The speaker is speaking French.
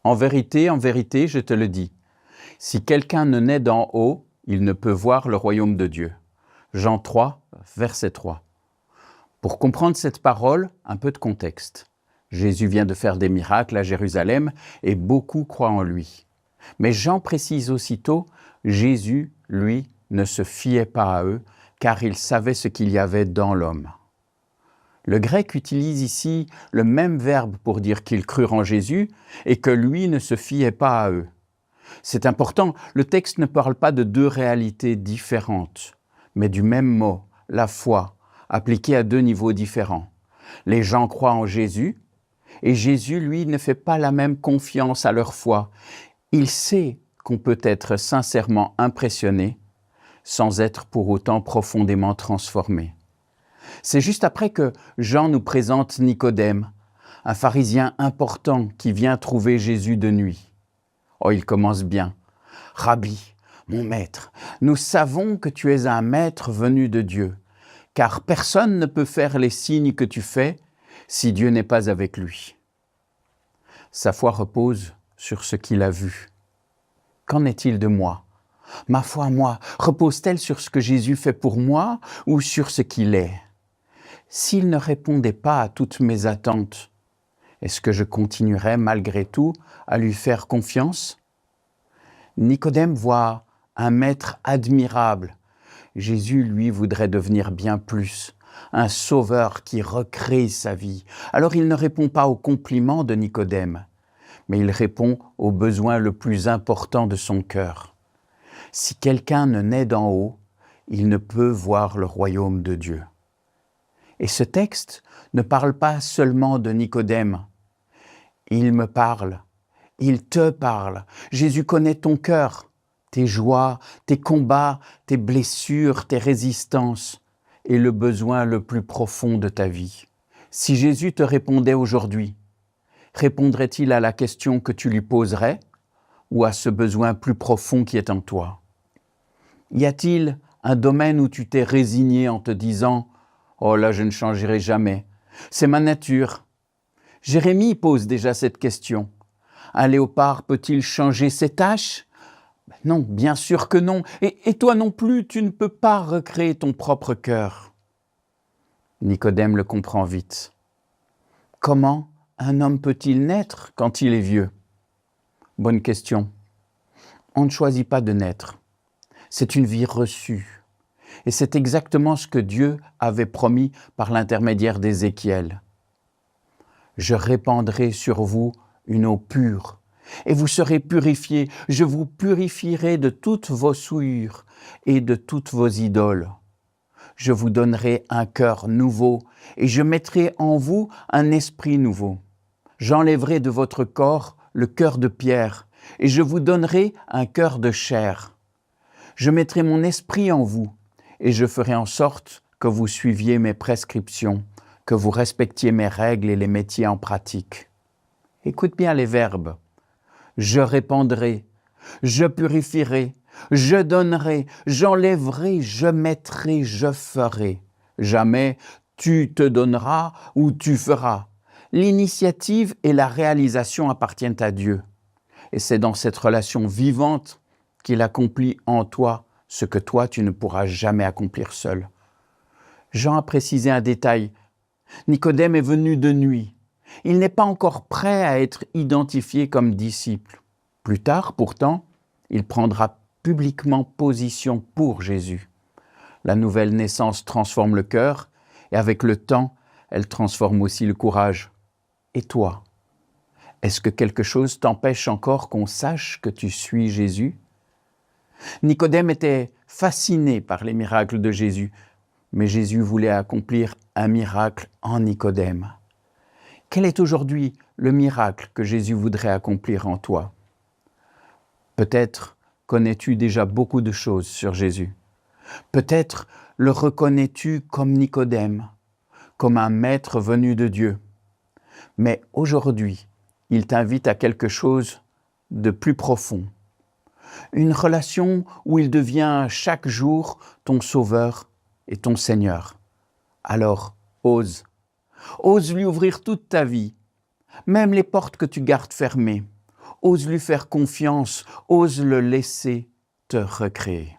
en vérité, je te le dis, si quelqu'un ne naît d'en haut, il ne peut voir le royaume de Dieu. » Jean 3, verset 3. Pour comprendre cette parole, un peu de contexte. Jésus vient de faire des miracles à Jérusalem et beaucoup croient en lui. Mais Jean précise aussitôt, Jésus, lui, ne se fiait pas à eux, car il savait ce qu'il y avait dans l'homme. Le grec utilise ici le même verbe pour dire qu'ils crurent en Jésus et que lui ne se fiait pas à eux. C'est important, le texte ne parle pas de deux réalités différentes, mais du même mot, la foi, appliqué à deux niveaux différents. Les gens croient en Jésus, et Jésus, lui, ne fait pas la même confiance à leur foi. Il sait qu'on peut être sincèrement impressionné sans être pour autant profondément transformé. C'est juste après que Jean nous présente Nicodème, un pharisien important qui vient trouver Jésus de nuit. Oh, il commence bien. « Rabbi, mon maître, nous savons que tu es un maître venu de Dieu, car personne ne peut faire les signes que tu fais si Dieu n'est pas avec lui. » Sa foi repose sur ce qu'il a vu. Qu'en est-il de moi ? Ma foi, moi, repose-t-elle sur ce que Jésus fait pour moi ou sur ce qu'il est ? S'il ne répondait pas à toutes mes attentes, est-ce que je continuerais malgré tout à lui faire confiance ? Nicodème voit un maître admirable. Jésus, lui, voudrait devenir bien plus, un sauveur qui recrée sa vie. Alors il ne répond pas au compliment de Nicodème, mais il répond au besoin le plus important de son cœur. Si quelqu'un ne naît d'en haut, il ne peut voir le royaume de Dieu. Et ce texte ne parle pas seulement de Nicodème. Il me parle, il te parle. Jésus connaît ton cœur, tes joies, tes combats, tes blessures, tes résistances et le besoin le plus profond de ta vie. Si Jésus te répondait aujourd'hui, répondrait-il à la question que tu lui poserais ou à ce besoin plus profond qui est en toi ? Y a-t-il un domaine où tu t'es résigné en te disant « Oh là, je ne changerai jamais, c'est ma nature ». Jérémie pose déjà cette question. Un léopard peut-il changer ses taches ? Non, bien sûr que non. Et toi non plus, tu ne peux pas recréer ton propre cœur. Nicodème le comprend vite. Comment un homme peut-il naître quand il est vieux ? Bonne question. On ne choisit pas de naître. C'est une vie reçue. Et c'est exactement ce que Dieu avait promis par l'intermédiaire d'Ézéchiel. « Je répandrai sur vous une eau pure, et vous serez purifiés. Je vous purifierai de toutes vos souillures et de toutes vos idoles. Je vous donnerai un cœur nouveau, et je mettrai en vous un esprit nouveau. J'enlèverai de votre corps le cœur de pierre, et je vous donnerai un cœur de chair. Je mettrai mon esprit en vous, et je ferai en sorte que vous suiviez mes prescriptions, que vous respectiez mes règles et les mettiez en pratique. » Écoute bien les verbes. Je répandrai, je purifierai, je donnerai, j'enlèverai, je mettrai, je ferai. Jamais tu te donneras ou tu feras. L'initiative et la réalisation appartiennent à Dieu. Et c'est dans cette relation vivante qu'il accomplit en toi ce que toi tu ne pourras jamais accomplir seul. Jean a précisé un détail. Nicodème est venu de nuit. Il n'est pas encore prêt à être identifié comme disciple. Plus tard, pourtant, il prendra publiquement position pour Jésus. La nouvelle naissance transforme le cœur et avec le temps, elle transforme aussi le courage. Et toi, est-ce que quelque chose t'empêche encore qu'on sache que tu suis Jésus ? Nicodème était fasciné par les miracles de Jésus, mais Jésus voulait accomplir un miracle en Nicodème. Quel est aujourd'hui le miracle que Jésus voudrait accomplir en toi ? Peut-être connais-tu déjà beaucoup de choses sur Jésus. Peut-être le reconnais-tu comme Nicodème, comme un maître venu de Dieu. Mais aujourd'hui, il t'invite à quelque chose de plus profond. Une relation où il devient chaque jour ton sauveur et ton Seigneur. Alors, ose. Ose lui ouvrir toute ta vie, même les portes que tu gardes fermées. ose lui faire confiance, ose le laisser te recréer.